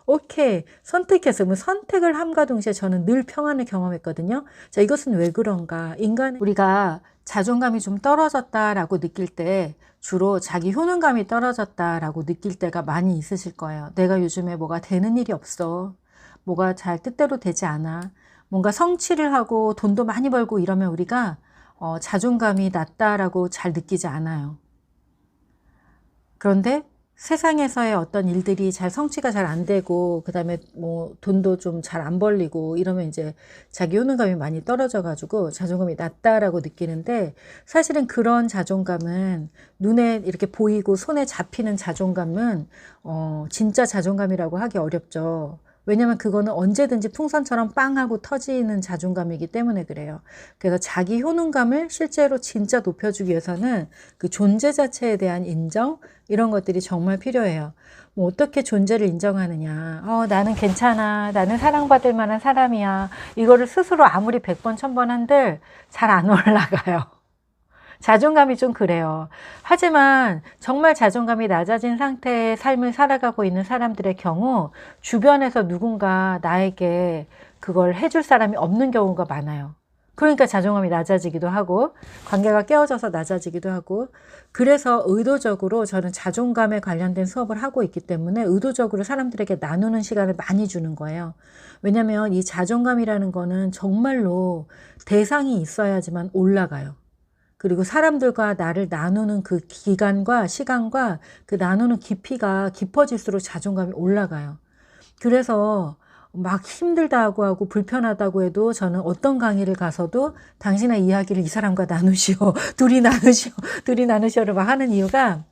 오케이, 선택했어요. 뭐 선택을 함과 동시에 저는 늘 평안을 경험했거든요. 자, 이것은 왜 그런가? 우리가 자존감이 좀 떨어졌다라고 느낄 때 주로 자기 효능감이 떨어졌다라고 느낄 때가 많이 있으실 거예요. 내가 요즘에 뭐가 되는 일이 없어. 뭐가 잘 뜻대로 되지 않아. 뭔가 성취를 하고 돈도 많이 벌고 이러면 우리가 자존감이 낮다라고 잘 느끼지 않아요. 그런데 세상에서의 어떤 일들이 잘 성취가 잘 안 되고 그다음에 뭐 돈도 좀 잘 안 벌리고 이러면 이제 자기 효능감이 많이 떨어져 가지고 자존감이 낮다라고 느끼는데, 사실은 그런 자존감은 눈에 이렇게 보이고 손에 잡히는 자존감은 진짜 자존감이라고 하기 어렵죠. 왜냐면 그거는 언제든지 풍선처럼 빵 하고 터지는 자존감이기 때문에 그래요. 그래서 자기 효능감을 실제로 진짜 높여주기 위해서는 그 존재 자체에 대한 인정, 이런 것들이 정말 필요해요. 뭐 어떻게 존재를 인정하느냐. 나는 괜찮아. 나는 사랑받을 만한 사람이야. 이거를 스스로 아무리 100번, 1000번 한들 잘 안 올라가요. 자존감이 좀 그래요. 하지만 정말 자존감이 낮아진 상태의 삶을 살아가고 있는 사람들의 경우 주변에서 누군가 나에게 그걸 해줄 사람이 없는 경우가 많아요. 그러니까 자존감이 낮아지기도 하고 관계가 깨어져서 낮아지기도 하고, 그래서 의도적으로 저는 자존감에 관련된 수업을 하고 있기 때문에 의도적으로 사람들에게 나누는 시간을 많이 주는 거예요. 왜냐하면 이 자존감이라는 거는 정말로 대상이 있어야지만 올라가요. 그리고 사람들과 나를 나누는 그 기간과 시간과 그 나누는 깊이가 깊어질수록 자존감이 올라가요. 그래서 막 힘들다고 하고 불편하다고 해도 저는 어떤 강의를 가서도 당신의 이야기를 이 사람과 나누시오. 둘이 나누시오를 막 하는 이유가,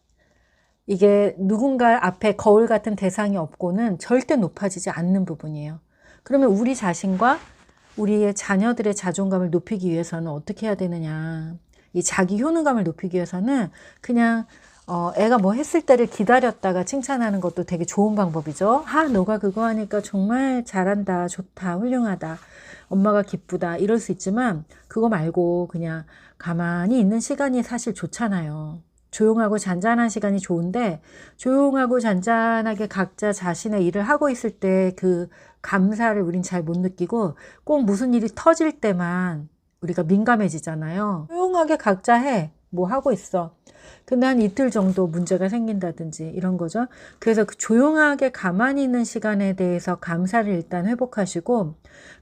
이게 누군가 앞에 거울 같은 대상이 없고는 절대 높아지지 않는 부분이에요. 그러면 우리 자신과 우리의 자녀들의 자존감을 높이기 위해서는 어떻게 해야 되느냐. 이 자기 효능감을 높이기 위해서는 그냥 애가 뭐 했을 때를 기다렸다가 칭찬하는 것도 되게 좋은 방법이죠. 너가 그거 하니까 정말 잘한다, 좋다, 훌륭하다, 엄마가 기쁘다, 이럴 수 있지만 그거 말고 그냥 가만히 있는 시간이 사실 좋잖아요. 조용하고 잔잔한 시간이 좋은데, 조용하고 잔잔하게 각자 자신의 일을 하고 있을 때 그 감사를 우린 잘 못 느끼고 꼭 무슨 일이 터질 때만 우리가 민감해지잖아요. 조용하게 각자 해. 뭐 하고 있어. 근데 한 이틀 정도 문제가 생긴다든지 이런 거죠. 그래서 그 조용하게 가만히 있는 시간에 대해서 감사를 일단 회복하시고,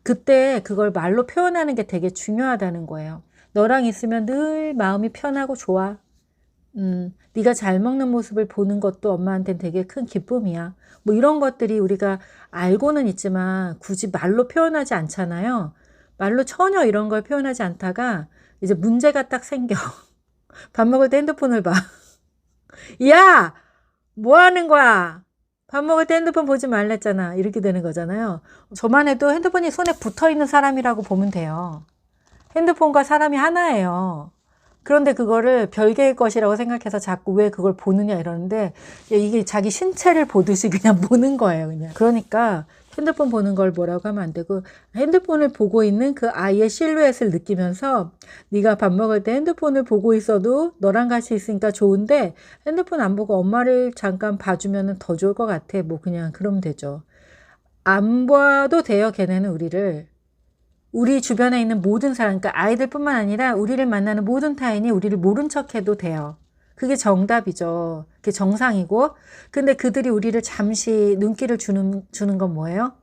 그때 그걸 말로 표현하는 게 되게 중요하다는 거예요. 너랑 있으면 늘 마음이 편하고 좋아. 네가 잘 먹는 모습을 보는 것도 엄마한테는 되게 큰 기쁨이야. 뭐 이런 것들이 우리가 알고는 있지만 굳이 말로 표현하지 않잖아요. 말로 전혀 이런 걸 표현하지 않다가 이제 문제가 딱 생겨. 밥 먹을 때 핸드폰을 봐. 야! 뭐 하는 거야? 밥 먹을 때 핸드폰 보지 말랬잖아. 이렇게 되는 거잖아요. 저만 해도 핸드폰이 손에 붙어 있는 사람이라고 보면 돼요. 핸드폰과 사람이 하나예요. 그런데 그거를 별개의 것이라고 생각해서 자꾸 왜 그걸 보느냐 이러는데, 이게 자기 신체를 보듯이 그냥 보는 거예요, 그냥. 그러니까 핸드폰 보는 걸 뭐라고 하면 안 되고, 핸드폰을 보고 있는 그 아이의 실루엣을 느끼면서, 네가 밥 먹을 때 핸드폰을 보고 있어도 너랑 같이 있으니까 좋은데 핸드폰 안 보고 엄마를 잠깐 봐주면 더 좋을 것 같아. 뭐 그냥 그러면 되죠. 안 봐도 돼요, 걔네는 우리를. 우리 주변에 있는 모든 사람, 그러니까 아이들뿐만 아니라 우리를 만나는 모든 타인이 우리를 모른 척해도 돼요. 그게 정답이죠. 그게 정상이고. 근데 그들이 우리를 잠시 눈길을 주는 건 뭐예요?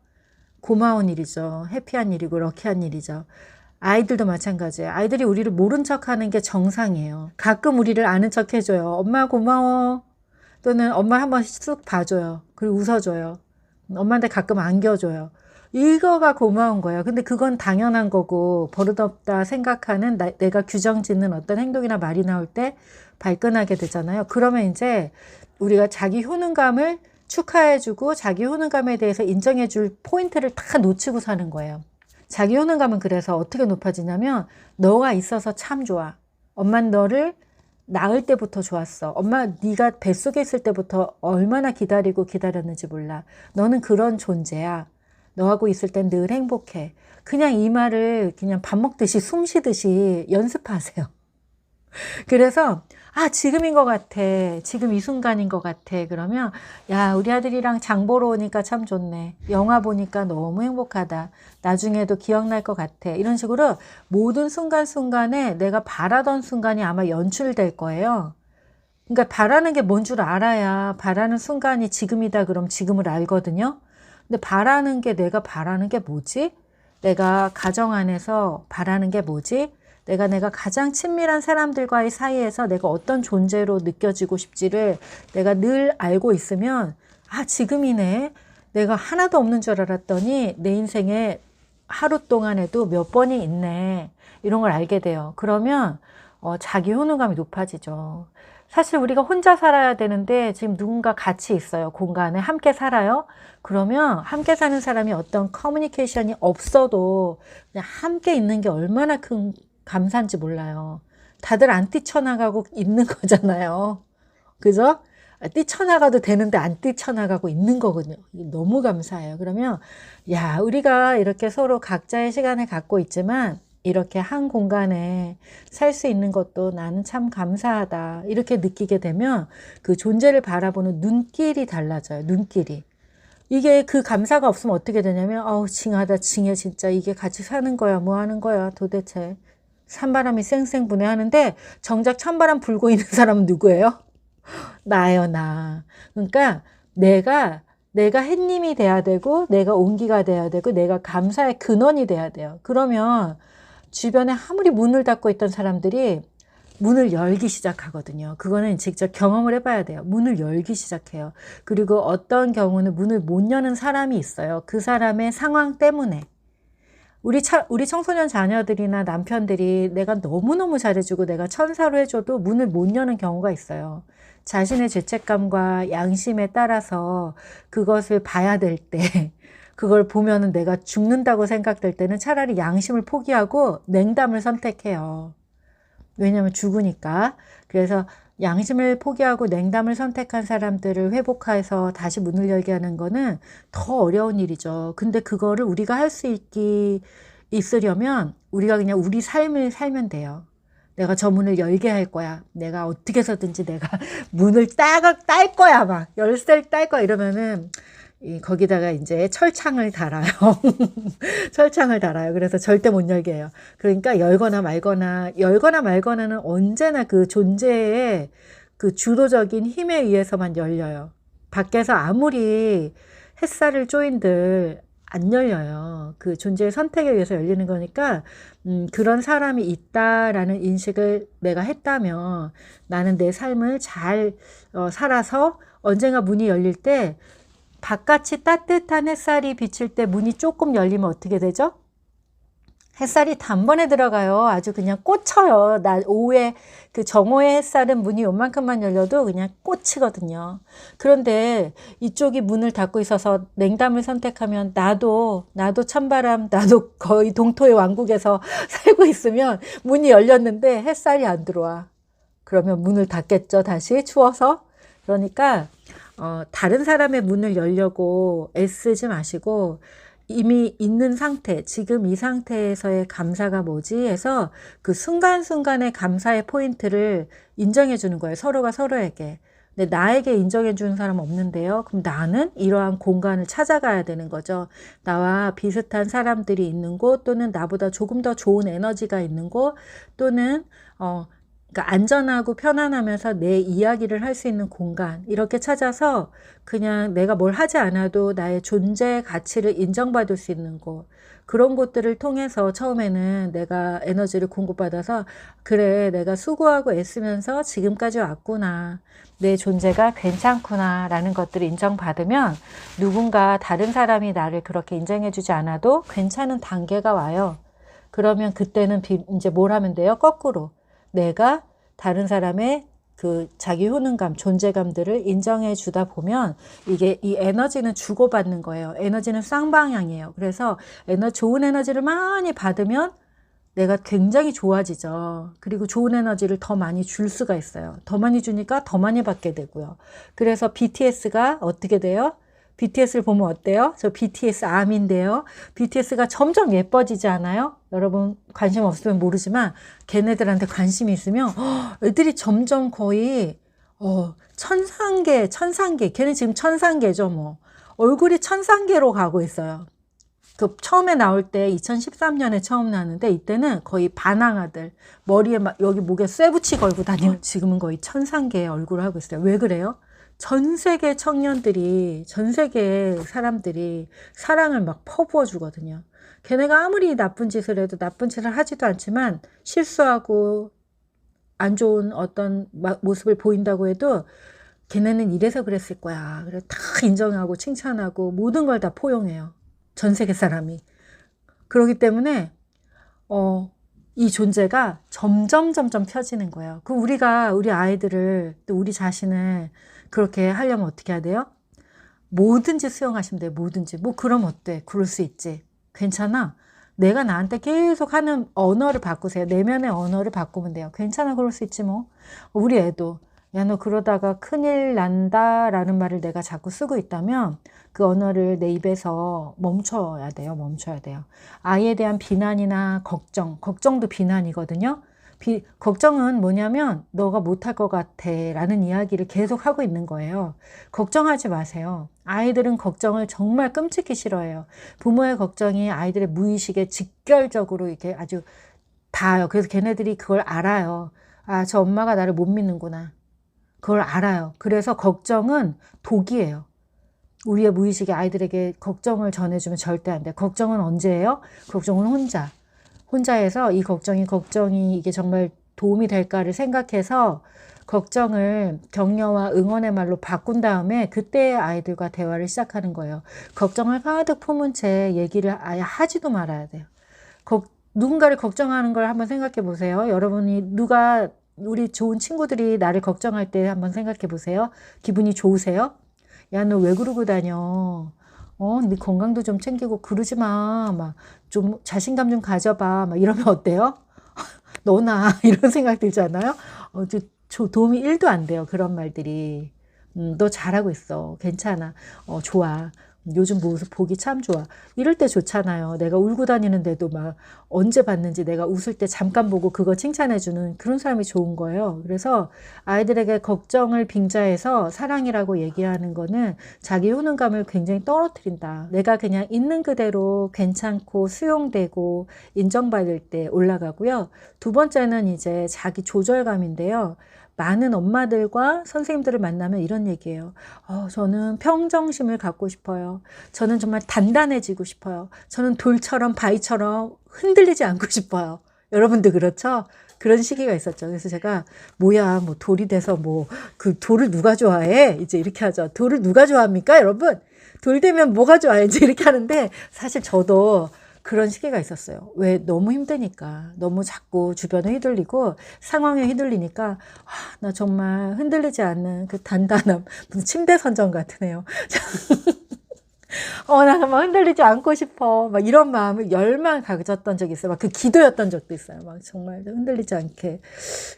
고마운 일이죠. 해피한 일이고 럭키한 일이죠. 아이들도 마찬가지예요. 아이들이 우리를 모른 척하는 게 정상이에요. 가끔 우리를 아는 척 해줘요. 엄마 고마워. 또는 엄마 한번 쑥 봐줘요. 그리고 웃어줘요. 엄마한테 가끔 안겨줘요. 이거가 고마운 거예요. 근데 그건 당연한 거고 버릇없다 생각하는 내가 규정 짓는 어떤 행동이나 말이 나올 때 발끈하게 되잖아요. 그러면 이제 우리가 자기 효능감을 축하해주고 자기 효능감에 대해서 인정해줄 포인트를 다 놓치고 사는 거예요. 자기 효능감은 그래서 어떻게 높아지냐면, 너가 있어서 참 좋아. 엄마는 너를 낳을 때부터 좋았어. 엄마 네가 뱃속에 있을 때부터 얼마나 기다렸는지 몰라. 너는 그런 존재야. 너하고 있을 땐 늘 행복해. 그냥 이 말을 그냥 밥 먹듯이 숨 쉬듯이 연습하세요. 그래서 지금인 것 같아. 지금 이 순간인 것 같아. 그러면 야, 우리 아들이랑 장 보러 오니까 참 좋네. 영화 보니까 너무 행복하다. 나중에도 기억날 것 같아. 이런 식으로 모든 순간순간에 내가 바라던 순간이 아마 연출될 거예요. 그러니까 바라는 게 뭔 줄 알아야 바라는 순간이 지금이다 그럼 지금을 알거든요. 근데 바라는 게 내가 바라는 게 뭐지? 내가 가정 안에서 바라는 게 뭐지? 내가 가장 친밀한 사람들과의 사이에서 내가 어떤 존재로 느껴지고 싶지를 내가 늘 알고 있으면 지금이네. 내가 하나도 없는 줄 알았더니 내 인생에 하루 동안에도 몇 번이 있네. 이런 걸 알게 돼요. 그러면 자기 효능감이 높아지죠. 사실 우리가 혼자 살아야 되는데 지금 누군가 같이 있어요. 공간에 함께 살아요. 그러면 함께 사는 사람이 어떤 커뮤니케이션이 없어도 그냥 함께 있는 게 얼마나 큰 감사한지 몰라요. 다들 안 뛰쳐나가고 있는 거잖아요. 그죠? 뛰쳐나가도 되는데 안 뛰쳐나가고 있는 거거든요. 너무 감사해요. 그러면 야, 우리가 이렇게 서로 각자의 시간을 갖고 있지만 이렇게 한 공간에 살 수 있는 것도 나는 참 감사하다. 이렇게 느끼게 되면 그 존재를 바라보는 눈길이 달라져요. 눈길이. 이게 그 감사가 없으면 어떻게 되냐면 징하다 징해 진짜 이게 같이 사는 거야 뭐 하는 거야 도대체. 찬바람이 쌩쌩 부네 하는데 정작 찬바람 불고 있는 사람은 누구예요? 나예요, 나. 그러니까 내가 햇님이 돼야 되고 내가 온기가 돼야 되고 내가 감사의 근원이 돼야 돼요. 그러면 주변에 아무리 문을 닫고 있던 사람들이 문을 열기 시작하거든요. 그거는 직접 경험을 해봐야 돼요. 문을 열기 시작해요. 그리고 어떤 경우는 문을 못 여는 사람이 있어요. 그 사람의 상황 때문에. 우리 청소년 자녀들이나 남편들이 내가 너무너무 잘해주고 내가 천사로 해줘도 문을 못 여는 경우가 있어요. 자신의 죄책감과 양심에 따라서 그것을 봐야 될 때, 그걸 보면은 내가 죽는다고 생각될 때는 차라리 양심을 포기하고 냉담을 선택해요. 왜냐면 죽으니까. 그래서 양심을 포기하고 냉담을 선택한 사람들을 회복해서 다시 문을 열게 하는 거는 더 어려운 일이죠. 근데 그거를 우리가 할 수 있으려면 우리가 그냥 우리 삶을 살면 돼요. 내가 저 문을 열게 할 거야. 내가 어떻게 해서든지 내가 문을 딸 거야. 막 열쇠를 딸 거야. 이러면은 거기다가 이제 철창을 달아요. 철창을 달아요. 그래서 절대 못 열게 해요. 그러니까 열거나 말거나는 언제나 그 존재의 그 주도적인 힘에 의해서만 열려요. 밖에서 아무리 햇살을 쪼인들 안 열려요. 그 존재의 선택에 의해서 열리는 거니까 그런 사람이 있다라는 인식을 내가 했다면 나는 내 삶을 잘 살아서 언젠가 문이 열릴 때 바깥이 따뜻한 햇살이 비칠 때 문이 조금 열리면 어떻게 되죠? 햇살이 단번에 들어가요. 아주 그냥 꽂혀요. 오후에 그 정오의 햇살은 문이 요만큼만 열려도 그냥 꽂히거든요. 그런데 이쪽이 문을 닫고 있어서 냉담을 선택하면 나도 찬바람, 나도 거의 동토의 왕국에서 살고 있으면 문이 열렸는데 햇살이 안 들어와. 그러면 문을 닫겠죠. 다시 추워서. 그러니까 다른 사람의 문을 열려고 애쓰지 마시고 이미 있는 상태, 지금 이 상태에서의 감사가 뭐지 해서 그 순간순간의 감사의 포인트를 인정해 주는 거예요. 서로가 서로에게. 근데 나에게 인정해 주는 사람은 없는데요. 그럼 나는 이러한 공간을 찾아가야 되는 거죠. 나와 비슷한 사람들이 있는 곳 또는 나보다 조금 더 좋은 에너지가 있는 곳 또는 그러니까 안전하고 편안하면서 내 이야기를 할 수 있는 공간 이렇게 찾아서 그냥 내가 뭘 하지 않아도 나의 존재 가치를 인정받을 수 있는 곳 그런 곳들을 통해서 처음에는 내가 에너지를 공급받아서 그래 내가 수고하고 애쓰면서 지금까지 왔구나 내 존재가 괜찮구나 라는 것들을 인정받으면 누군가 다른 사람이 나를 그렇게 인정해 주지 않아도 괜찮은 단계가 와요. 그러면 그때는 이제 뭘 하면 돼요? 거꾸로 내가 다른 사람의 그 자기 효능감, 존재감들을 인정해 주다 보면 이게 이 에너지는 주고받는 거예요. 에너지는 쌍방향이에요. 그래서 좋은 에너지를 많이 받으면 내가 굉장히 좋아지죠. 그리고 좋은 에너지를 더 많이 줄 수가 있어요. 더 많이 주니까 더 많이 받게 되고요. 그래서 BTS가 어떻게 돼요? BTS를 보면 어때요? 저 BTS 암인데요. BTS가 점점 예뻐지지 않아요? 여러분 관심 없으면 모르지만 걔네들한테 관심이 있으면 애들이 점점 거의 천상계. 걔는 지금 천상계죠 뭐. 얼굴이 천상계로 가고 있어요. 그 처음에 나올 때 2013년에 처음 나왔는데 이때는 거의 반항아들, 머리에 막 여기 목에 쇠붙이 걸고 다니는, 지금은 거의 천상계의 얼굴을 하고 있어요. 왜 그래요? 전 세계 청년들이, 전 세계 사람들이 사랑을 막 퍼부어 주거든요. 걔네가 아무리 나쁜 짓을 해도 나쁜 짓을 하지도 않지만 실수하고 안 좋은 어떤 모습을 보인다고 해도 걔네는 이래서 그랬을 거야. 그래 다 인정하고 칭찬하고 모든 걸 다 포용해요. 전 세계 사람이. 그렇기 때문에 이 존재가 점점 펴지는 거예요. 그 우리가 우리 아이들을 또 우리 자신을 그렇게 하려면 어떻게 해야 돼요? 뭐든지 수용하시면 돼요. 뭐든지. 뭐 그럼 어때? 그럴 수 있지. 괜찮아. 내가 나한테 계속 하는 언어를 바꾸세요. 내면의 언어를 바꾸면 돼요. 괜찮아. 그럴 수 있지 뭐. 우리 애도 야, 너 그러다가 큰일 난다 라는 말을 내가 자꾸 쓰고 있다면 그 언어를 내 입에서 멈춰야 돼요. 아이에 대한 비난이나 걱정도 비난이거든요. 걱정은 뭐냐면 너가 못할 것 같아 라는 이야기를 계속 하고 있는 거예요. 걱정하지 마세요. 아이들은 걱정을 정말 끔찍히 싫어해요. 부모의 걱정이 아이들의 무의식에 직결적으로 이렇게 아주 닿아요. 그래서 걔네들이 그걸 알아요. 아, 저 엄마가 나를 못 믿는구나. 그걸 알아요. 그래서 걱정은 독이에요. 우리의 무의식이 아이들에게 걱정을 전해주면 절대 안 돼. 걱정은 언제예요? 걱정은 혼자해서 이 걱정이 이게 정말 도움이 될까를 생각해서 걱정을 격려와 응원의 말로 바꾼 다음에 그때 아이들과 대화를 시작하는 거예요. 걱정을 가득 품은 채 얘기를 아예 하지도 말아야 돼요. 누군가를 걱정하는 걸 한번 생각해 보세요. 여러분이 우리 좋은 친구들이 나를 걱정할 때 한번 생각해 보세요. 기분이 좋으세요? 야, 너 왜 그러고 다녀? 네 건강도 좀 챙기고 그러지 마. 막 좀 자신감 좀 가져봐. 막 이러면 어때요? 너나 이런 생각 들잖아요. 도움이 1도 안 돼요. 그런 말들이. 너 잘하고 있어. 괜찮아. 좋아. 요즘 모습 보기 참 좋아. 이럴 때 좋잖아요. 내가 울고 다니는데도 막 언제 봤는지 내가 웃을 때 잠깐 보고 그거 칭찬해주는 그런 사람이 좋은 거예요. 그래서 아이들에게 걱정을 빙자해서 사랑이라고 얘기하는 거는 자기 효능감을 굉장히 떨어뜨린다. 내가 그냥 있는 그대로 괜찮고 수용되고 인정받을 때 올라가고요. 두 번째는 이제 자기 조절감인데요. 많은 엄마들과 선생님들을 만나면 이런 얘기예요. 저는 평정심을 갖고 싶어요. 저는 정말 단단해지고 싶어요. 저는 돌처럼 바위처럼 흔들리지 않고 싶어요. 여러분도 그렇죠? 그런 시기가 있었죠. 그래서 제가 뭐야, 뭐 돌이 돼서 뭐 그 돌을 누가 좋아해? 이제 이렇게 하죠. 돌을 누가 좋아합니까, 여러분? 돌 되면 뭐가 좋아해? 이제 이렇게 하는데 사실 저도 그런 시기가 있었어요. 왜? 너무 힘드니까. 너무 자꾸 주변에 휘둘리고 상황에 휘둘리니까 나 정말 흔들리지 않는 그 단단함. 무슨 침대 선정 같으네요. 나 정말 흔들리지 않고 싶어. 막 이런 마음을 열망 가졌던 적이 있어요. 막 그 기도였던 적도 있어요. 막 정말 흔들리지 않게.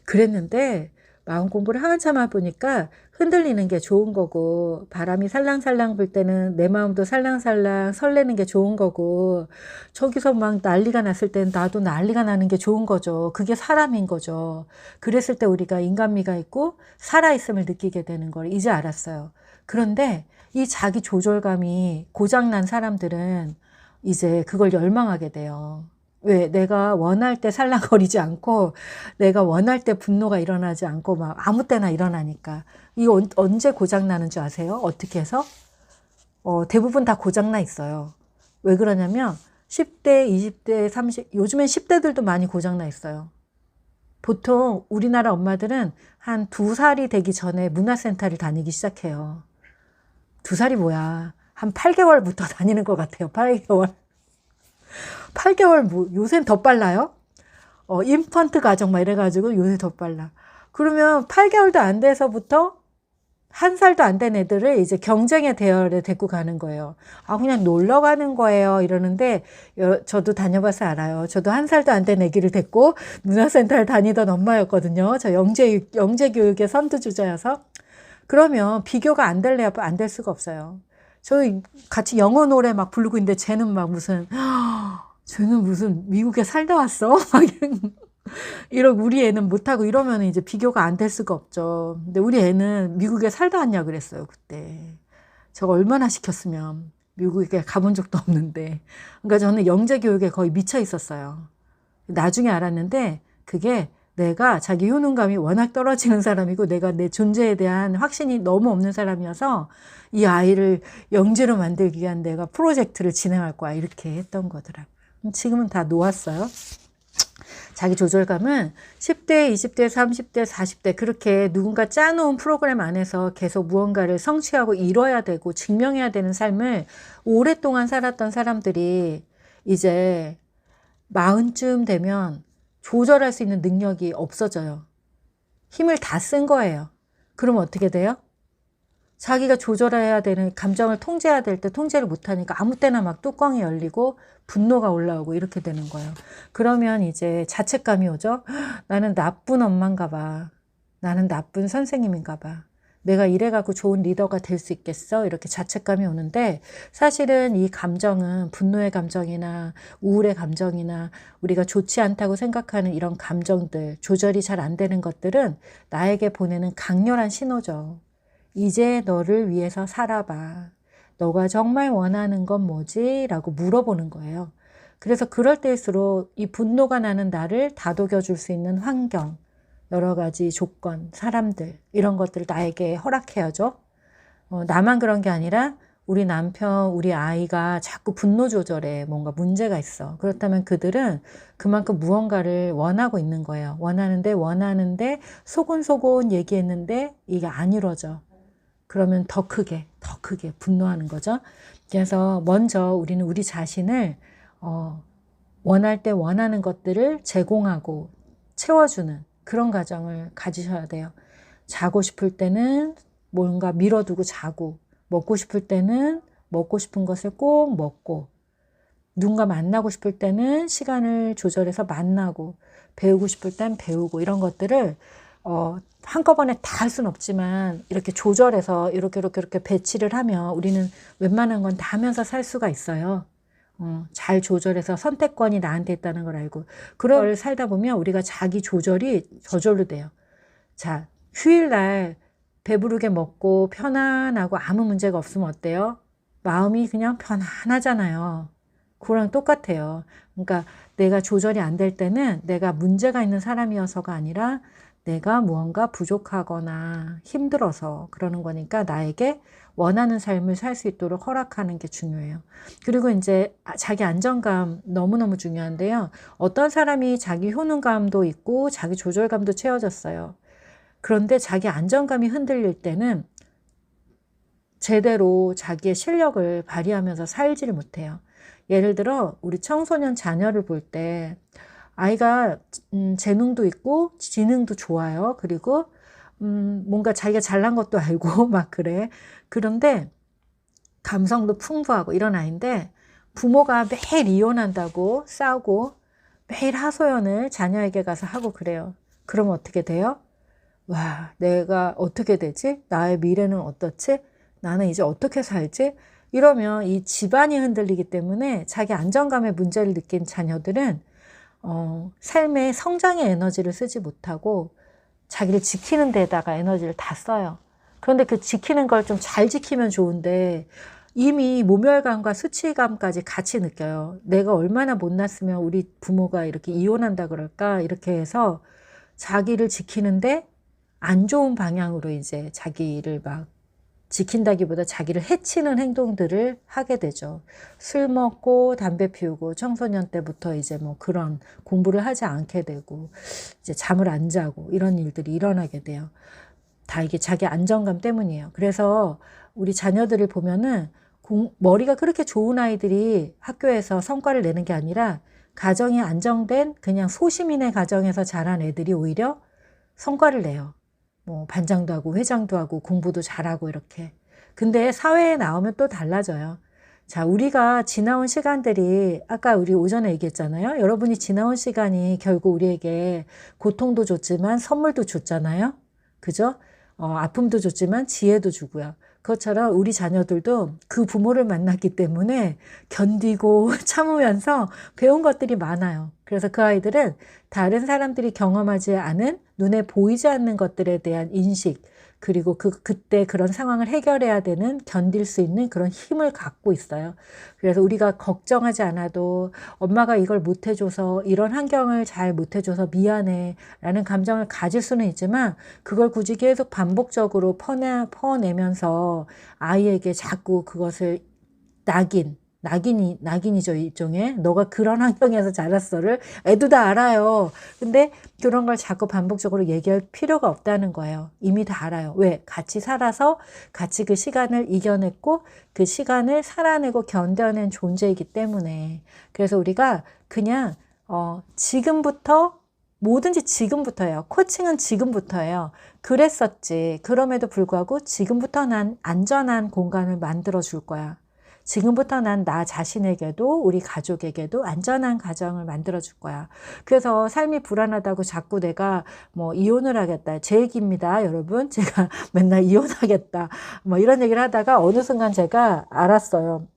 그랬는데 마음 공부를 한참 해보니까 흔들리는 게 좋은 거고 바람이 살랑살랑 불 때는 내 마음도 살랑살랑 설레는 게 좋은 거고 저기서 막 난리가 났을 때는 나도 난리가 나는 게 좋은 거죠. 그게 사람인 거죠. 그랬을 때 우리가 인간미가 있고 살아있음을 느끼게 되는 걸 이제 알았어요. 그런데 이 자기 조절감이 고장난 사람들은 이제 그걸 열망하게 돼요. 왜? 내가 원할 때 살랑거리지 않고 내가 원할 때 분노가 일어나지 않고 막 아무 때나 일어나니까. 이거 언제 고장나는 줄 아세요? 어떻게 해서? 대부분 다 고장나 있어요. 왜 그러냐면 10대, 20대, 30, 요즘엔 10대들도 많이 고장나 있어요. 보통 우리나라 엄마들은 한 2살이 되기 전에 문화센터를 다니기 시작해요. 2살이 뭐야? 한 8개월부터 다니는 것 같아요. 8개월. 8개월 요새는 더 빨라요. 인펀트 가정 막 이래가지고 요새 더 빨라. 그러면 8개월도 안 돼서부터 1살도 안 된 애들을 이제 경쟁의 대열에 데리고 가는 거예요. 그냥 놀러 가는 거예요. 이러는데 저도 다녀봐서 알아요. 저도 1살도 안 된 애기를 데리고 문화센터를 다니던 엄마였거든요. 저 영재 교육의 선두주자여서. 그러면 비교가 안 될 수가 없어요. 저희 같이 영어 노래 막 부르고 있는데 쟤는 막 무슨 쟤는 무슨 미국에 살다 왔어? 막 이러고 우리 애는 못하고 이러면 이제 비교가 안 될 수가 없죠. 근데 우리 애는 미국에 살다 왔냐 그랬어요, 그때. 저거 얼마나 시켰으면. 미국에 가본 적도 없는데. 그러니까 저는 영재 교육에 거의 미쳐 있었어요. 나중에 알았는데 그게 내가 자기 효능감이 워낙 떨어지는 사람이고 내가 내 존재에 대한 확신이 너무 없는 사람이어서 이 아이를 영재로 만들기 위한 내가 프로젝트를 진행할 거야 이렇게 했던 거더라고요. 지금은 다 놓았어요. 자기 조절감은 10대, 20대, 30대, 40대 그렇게 누군가 짜놓은 프로그램 안에서 계속 무언가를 성취하고 이뤄야 되고 증명해야 되는 삶을 오랫동안 살았던 사람들이 이제 40쯤 되면 조절할 수 있는 능력이 없어져요. 힘을 다 쓴 거예요. 그럼 어떻게 돼요? 자기가 조절해야 되는 감정을 통제해야 될 때 통제를 못하니까 아무 때나 막 뚜껑이 열리고 분노가 올라오고 이렇게 되는 거예요. 그러면 이제 자책감이 오죠. 나는 나쁜 엄마인가 봐. 나는 나쁜 선생님인가 봐. 내가 이래갖고 좋은 리더가 될 수 있겠어? 이렇게 자책감이 오는데 사실은 이 감정은 분노의 감정이나 우울의 감정이나 우리가 좋지 않다고 생각하는 이런 감정들, 조절이 잘 안 되는 것들은 나에게 보내는 강렬한 신호죠. 이제 너를 위해서 살아봐. 너가 정말 원하는 건 뭐지? 라고 물어보는 거예요. 그래서 그럴 때일수록 이 분노가 나는 나를 다독여 줄 수 있는 환경, 여러 가지 조건, 사람들 이런 것들을 나에게 허락해야죠. 나만 그런 게 아니라 우리 남편, 우리 아이가 자꾸 분노 조절에 뭔가 문제가 있어. 그렇다면 그들은 그만큼 무언가를 원하고 있는 거예요. 원하는데 소곤소곤 얘기했는데 이게 안 이루어져. 그러면 더 크게 분노하는 거죠. 그래서 먼저 우리는 우리 자신을 원할 때 원하는 것들을 제공하고 채워주는 그런 가정을 가지셔야 돼요. 자고 싶을 때는 뭔가 미뤄두고 자고, 먹고 싶을 때는 먹고 싶은 것을 꼭 먹고, 누군가 만나고 싶을 때는 시간을 조절해서 만나고, 배우고 싶을 땐 배우고, 이런 것들을 한꺼번에 다 할 수는 없지만 이렇게 조절해서 이렇게 배치를 하면 우리는 웬만한 건 다 하면서 살 수가 있어요. 잘 조절해서 선택권이 나한테 있다는 걸 알고 그런 걸 살다 보면 우리가 자기 조절이 저절로 돼요. 자, 휴일날 배부르게 먹고 편안하고 아무 문제가 없으면 어때요? 마음이 그냥 편안하잖아요. 그거랑 똑같아요. 그러니까 내가 조절이 안 될 때는 내가 문제가 있는 사람이어서가 아니라 내가 무언가 부족하거나 힘들어서 그러는 거니까 나에게 원하는 삶을 살 수 있도록 허락하는 게 중요해요. 그리고 이제 자기 안정감 너무너무 중요한데요. 어떤 사람이 자기 효능감도 있고 자기 조절감도 채워졌어요. 그런데 자기 안정감이 흔들릴 때는 제대로 자기의 실력을 발휘하면서 살지를 못해요. 예를 들어 우리 청소년 자녀를 볼 때 아이가 재능도 있고 지능도 좋아요. 그리고 뭔가 자기가 잘난 것도 알고 막 그래. 그런데 감성도 풍부하고 이런 아이인데 부모가 매일 이혼한다고 싸우고 매일 하소연을 자녀에게 가서 하고 그래요. 그럼 어떻게 돼요? 와, 내가 어떻게 되지? 나의 미래는 어떻지? 나는 이제 어떻게 살지? 이러면 이 집안이 흔들리기 때문에 자기 안정감의 문제를 느낀 자녀들은 삶의 성장의 에너지를 쓰지 못하고 자기를 지키는 데다가 에너지를 다 써요. 그런데 그 지키는 걸 좀 잘 지키면 좋은데 이미 모멸감과 수치감까지 같이 느껴요. 내가 얼마나 못났으면 우리 부모가 이렇게 이혼한다 그럴까? 이렇게 해서 자기를 지키는데 안 좋은 방향으로 이제 자기를 막 지킨다기보다 자기를 해치는 행동들을 하게 되죠. 술 먹고 담배 피우고 청소년 때부터 이제 뭐 그런 공부를 하지 않게 되고 이제 잠을 안 자고 이런 일들이 일어나게 돼요. 다 이게 자기 안정감 때문이에요. 그래서 우리 자녀들을 보면은 머리가 그렇게 좋은 아이들이 학교에서 성과를 내는 게 아니라 가정이 안정된 그냥 소시민의 가정에서 자란 애들이 오히려 성과를 내요. 뭐 반장도 하고 회장도 하고 공부도 잘하고 이렇게. 근데 사회에 나오면 또 달라져요. 자, 우리가 지나온 시간들이 아까 우리 오전에 얘기했잖아요. 여러분이 지나온 시간이 결국 우리에게 고통도 줬지만 선물도 줬잖아요. 그죠? 아픔도 줬지만 지혜도 주고요. 그것처럼 우리 자녀들도 그 부모를 만났기 때문에 견디고 참으면서 배운 것들이 많아요. 그래서 그 아이들은 다른 사람들이 경험하지 않은 눈에 보이지 않는 것들에 대한 인식, 그리고 그때 그런 상황을 해결해야 되는 견딜 수 있는 그런 힘을 갖고 있어요. 그래서 우리가 걱정하지 않아도 엄마가 이걸 못 해줘서, 이런 환경을 잘 못 해줘서 미안해 라는 감정을 가질 수는 있지만, 그걸 굳이 계속 반복적으로 퍼내면서 아이에게 자꾸 그것을 낙인이죠, 일종의. 너가 그런 환경에서 자랐어를 애도 다 알아요. 근데 그런 걸 자꾸 반복적으로 얘기할 필요가 없다는 거예요. 이미 다 알아요. 왜? 같이 살아서 같이 그 시간을 이겨냈고 그 시간을 살아내고 견뎌낸 존재이기 때문에. 그래서 우리가 그냥 지금부터, 뭐든지 지금부터예요. 코칭은 지금부터예요. 그랬었지. 그럼에도 불구하고 지금부터 난 안전한 공간을 만들어 줄 거야. 지금부터 난 나 자신에게도 우리 가족에게도 안전한 가정을 만들어 줄 거야. 그래서 삶이 불안하다고 자꾸 내가 뭐 이혼을 하겠다. 제 얘기입니다, 여러분. 제가 맨날 이혼하겠다. 뭐 이런 얘기를 하다가 어느 순간 제가 알았어요.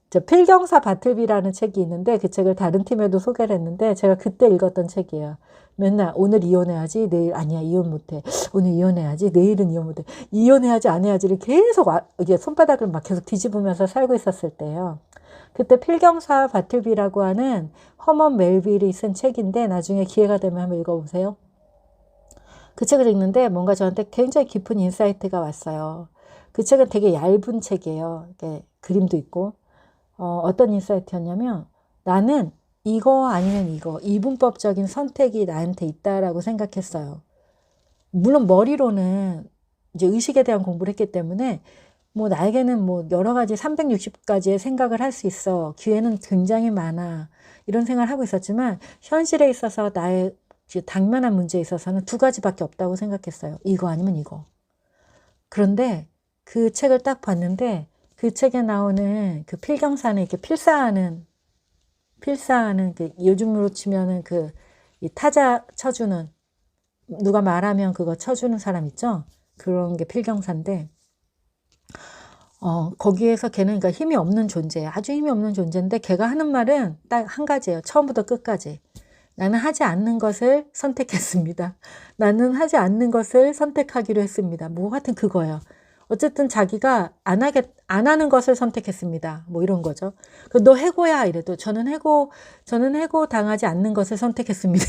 저 필경사 바틀비라는 책이 있는데 그 책을 다른 팀에도 소개를 했는데 제가 그때 읽었던 책이에요. 맨날 오늘 이혼해야지, 내일 아니야 이혼 못해. 오늘 이혼해야지, 내일은 이혼 못해. 이혼해야지 안 해야지를 계속 이게 손바닥을 막 계속 뒤집으면서 살고 있었을 때예요. 그때 필경사 바틀비라고 하는 허먼 멜빌이 쓴 책인데 나중에 기회가 되면 한번 읽어보세요. 그 책을 읽는데 뭔가 저한테 굉장히 깊은 인사이트가 왔어요. 그 책은 되게 얇은 책이에요. 이렇게 그림도 있고. 어떤 인사이트였냐면, 나는 이거 아니면 이거, 이분법적인 선택이 나한테 있다라고 생각했어요. 물론 머리로는 이제 의식에 대한 공부를 했기 때문에 뭐 나에게는 뭐 여러 가지 360가지의 생각을 할 수 있어. 기회는 굉장히 많아. 이런 생각을 하고 있었지만 현실에 있어서 나의 당면한 문제에 있어서는 두 가지밖에 없다고 생각했어요. 이거 아니면 이거. 그런데 그 책을 딱 봤는데 그 책에 나오는 그 필경사는 이렇게 필사하는 그 요즘으로 치면은 그 이 타자 쳐주는, 누가 말하면 그거 쳐주는 사람 있죠? 그런 게 필경사인데, 거기에서 걔는 그러니까 힘이 없는 존재예요. 아주 힘이 없는 존재인데 걔가 하는 말은 딱 한 가지예요. 처음부터 끝까지. 나는 하지 않는 것을 선택했습니다. 나는 하지 않는 것을 선택하기로 했습니다. 뭐 하여튼 그거예요. 어쨌든 자기가 안 하는 것을 선택했습니다. 뭐 이런 거죠. 너 해고야 이래도 저는 해고 당하지 않는 것을 선택했습니다.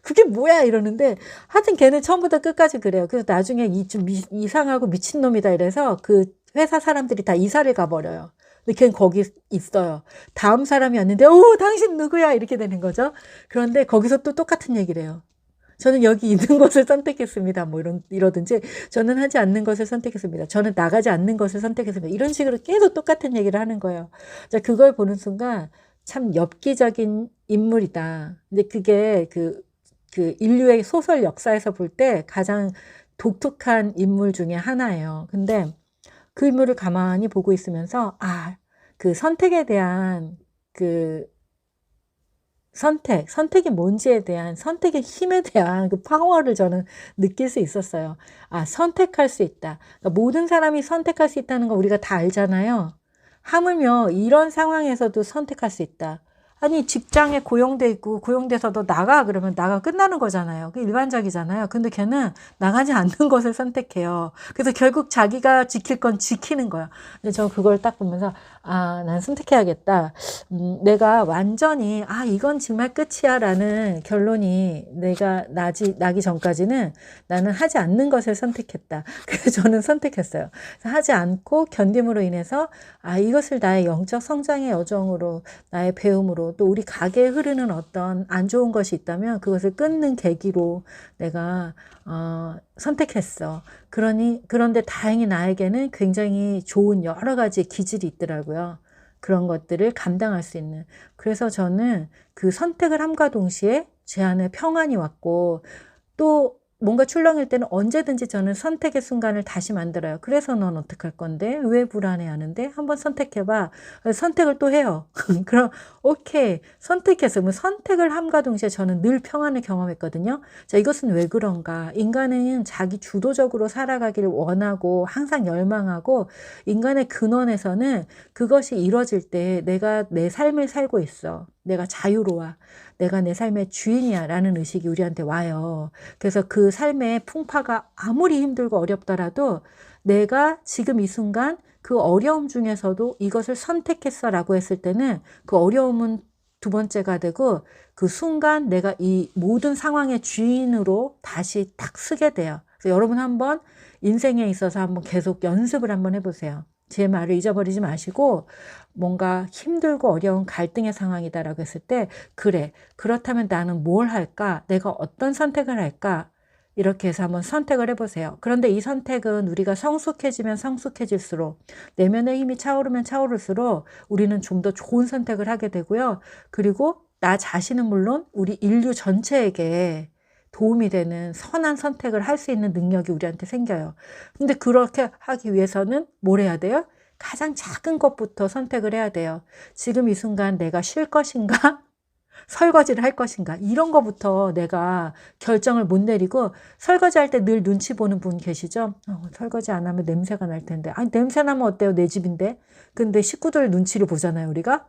그게 뭐야 이러는데 하여튼 걔는 처음부터 끝까지 그래요. 그래서 나중에 좀 이상하고 미친놈이다 이래서 그 회사 사람들이 다 이사를 가버려요. 근데 걔는 거기 있어요. 다음 사람이 왔는데 당신 누구야 이렇게 되는 거죠. 그런데 거기서 또 똑같은 얘기를 해요. 저는 여기 있는 것을 선택했습니다. 뭐 이러든지 저는 하지 않는 것을 선택했습니다. 저는 나가지 않는 것을 선택했습니다. 이런 식으로 계속 똑같은 얘기를 하는 거예요. 자, 그걸 보는 순간 참 엽기적인 인물이다. 근데 그게 그 인류의 소설 역사에서 볼 때 가장 독특한 인물 중에 하나예요. 근데 그 인물을 가만히 보고 있으면서 그 선택에 대한 그 선택이 뭔지에 대한, 선택의 힘에 대한 그 파워를 저는 느낄 수 있었어요. 선택할 수 있다. 그러니까 모든 사람이 선택할 수 있다는 거 우리가 다 알잖아요. 하물며 이런 상황에서도 선택할 수 있다. 아니, 직장에 고용돼 있고 고용돼서도 나가 그러면 나가 끝나는 거잖아요. 그게 일반적이잖아요. 근데 걔는 나가지 않는 것을 선택해요. 그래서 결국 자기가 지킬 건 지키는 거야. 근데 저 그걸 딱 보면서 난 선택해야겠다. 내가 완전히 이건 정말 끝이야 라는 결론이 내가 나기 전까지는 나는 하지 않는 것을 선택했다. 그래서 저는 선택했어요. 하지 않고 견딤으로 인해서 이것을 나의 영적 성장의 여정으로, 나의 배움으로, 또 우리 가게에 흐르는 어떤 안 좋은 것이 있다면 그것을 끊는 계기로 내가 선택했어. 그런데 다행히 나에게는 굉장히 좋은 여러 가지 기질이 있더라고요. 그런 것들을 감당할 수 있는. 그래서 저는 그 선택을 함과 동시에 제 안에 평안이 왔고, 또 뭔가 출렁일 때는 언제든지 저는 선택의 순간을 다시 만들어요. 그래서 넌 어떡할 건데? 왜 불안해하는데? 한번 선택해봐. 선택을 또 해요. 그럼 오케이. 선택했어요. 뭐 선택을 함과 동시에 저는 늘 평안을 경험했거든요. 자, 이것은 왜 그런가? 인간은 자기 주도적으로 살아가기를 원하고 항상 열망하고 인간의 근원에서는 그것이 이루어질 때 내가 내 삶을 살고 있어. 내가 자유로워. 내가 내 삶의 주인이야 라는 의식이 우리한테 와요. 그래서 그 삶의 풍파가 아무리 힘들고 어렵더라도 내가 지금 이 순간 그 어려움 중에서도 이것을 선택했어 라고 했을 때는 그 어려움은 두 번째가 되고 그 순간 내가 이 모든 상황의 주인으로 다시 딱 서게 돼요. 그래서 여러분 한번 인생에 있어서 한번 계속 연습을 한번 해보세요. 제 말을 잊어버리지 마시고 뭔가 힘들고 어려운 갈등의 상황이다라고 했을 때 그래, 그렇다면 나는 뭘 할까? 내가 어떤 선택을 할까? 이렇게 해서 한번 선택을 해보세요. 그런데 이 선택은 우리가 성숙해지면 성숙해질수록 내면의 힘이 차오르면 차오를수록 우리는 좀 더 좋은 선택을 하게 되고요. 그리고 나 자신은 물론 우리 인류 전체에게 도움이 되는 선한 선택을 할 수 있는 능력이 우리한테 생겨요. 근데 그렇게 하기 위해서는 뭘 해야 돼요? 가장 작은 것부터 선택을 해야 돼요. 지금 이 순간 내가 쉴 것인가? 설거지를 할 것인가? 이런 거부터 내가 결정을 못 내리고 설거지 할 때 늘 눈치 보는 분 계시죠? 설거지 안 하면 냄새가 날 텐데. 아니, 냄새 나면 어때요? 내 집인데. 근데 식구들 눈치를 보잖아요, 우리가.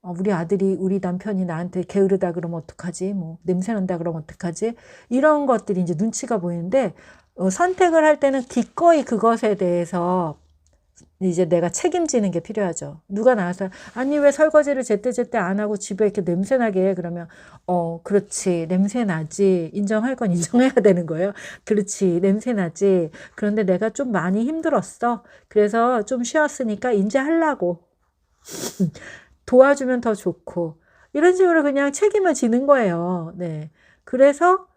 우리 아들이, 우리 남편이 나한테 게으르다 그러면 어떡하지? 뭐, 냄새 난다 그러면 어떡하지? 이런 것들이 이제 눈치가 보이는데, 선택을 할 때는 기꺼이 그것에 대해서 이제 내가 책임지는 게 필요하죠. 누가 나와서, 아니, 왜 설거지를 제때제때 안 하고 집에 이렇게 냄새 나게 해? 그러면, 그렇지. 냄새 나지. 인정할 건 인정해야 되는 거예요. 그렇지. 냄새 나지. 그런데 내가 좀 많이 힘들었어. 그래서 좀 쉬었으니까 이제 하려고. 도와주면 더 좋고 이런 식으로 그냥 책임을 지는 거예요. 네. 그래서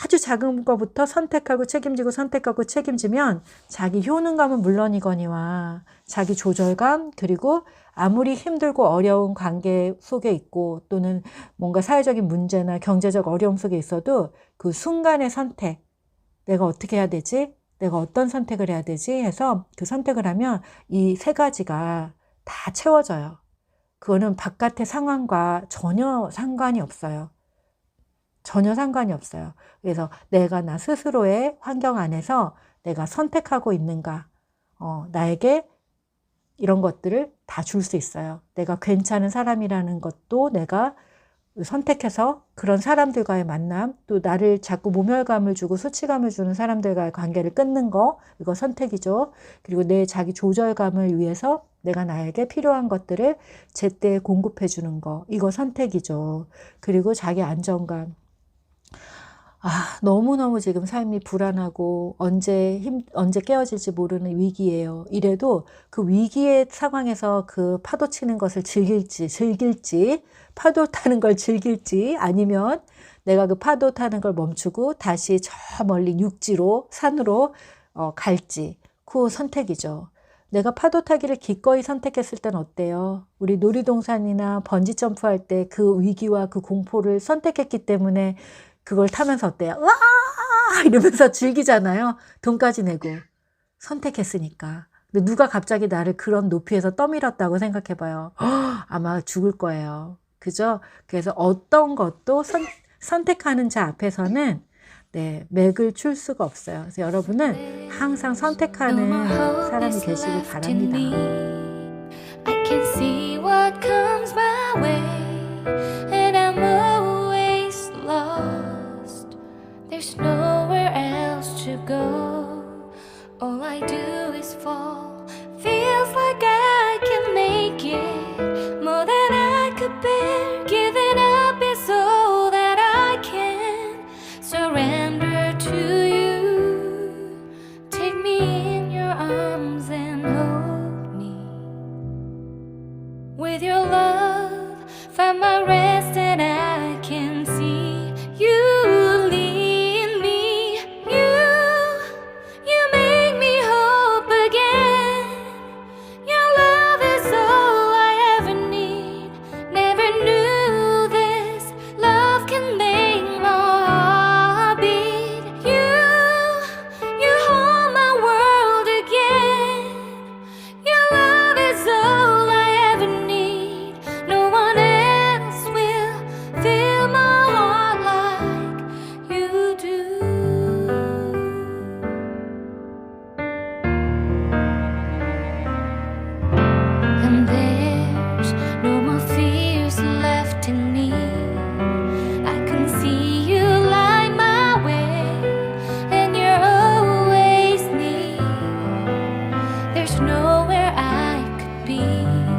아주 작은 것부터 선택하고 책임지고 선택하고 책임지면 자기 효능감은 물론이거니와 자기 조절감 그리고 아무리 힘들고 어려운 관계 속에 있고 또는 뭔가 사회적인 문제나 경제적 어려움 속에 있어도 그 순간의 선택 내가 어떻게 해야 되지? 내가 어떤 선택을 해야 되지? 해서 그 선택을 하면 이 세 가지가 다 채워져요. 그거는 바깥의 상황과 전혀 상관이 없어요. 전혀 상관이 없어요. 그래서 내가 나 스스로의 환경 안에서 내가 선택하고 있는가, 나에게 이런 것들을 다 줄 수 있어요. 내가 괜찮은 사람이라는 것도 내가 선택해서 그런 사람들과의 만남, 또 나를 자꾸 모멸감을 주고 수치감을 주는 사람들과의 관계를 끊는 거, 이거 선택이죠. 그리고 내 자기 조절감을 위해서 내가 나에게 필요한 것들을 제때 공급해 주는 거, 이거 선택이죠. 그리고 자기 안정감. 너무너무 지금 삶이 불안하고 언제 깨어질지 모르는 위기예요. 이래도 그 위기의 상황에서 그 파도 치는 것을 즐길지, 파도 타는 걸 즐길지, 아니면 내가 그 파도 타는 걸 멈추고 다시 저 멀리 육지로, 산으로 갈지, 그 선택이죠. 내가 파도 타기를 기꺼이 선택했을 땐 어때요? 우리 놀이동산이나 번지 점프할 때 그 위기와 그 공포를 선택했기 때문에 그걸 타면서 어때요? 와! 이러면서 즐기잖아요. 돈까지 내고. 선택했으니까. 근데 누가 갑자기 나를 그런 높이에서 떠밀었다고 생각해봐요. 아마 죽을 거예요. 그죠? 그래서 어떤 것도 선택하는 자 앞에서는 네, 맥을 출 수가 없어요. 그래서 여러분은 항상 선택하는 사람이 되시길 바랍니다. I can see what comes my way and I'm always lost. There's nowhere else to go. All I do is fall. Feels like I can make it more than I could bear. Giving up is all that I can surrender to you. Take me in your arms and hold me. With your love, find my rest and I can see you lead me. You make me hope again. Your love is all I ever need. Never knew this love can make my heart beat. You 음.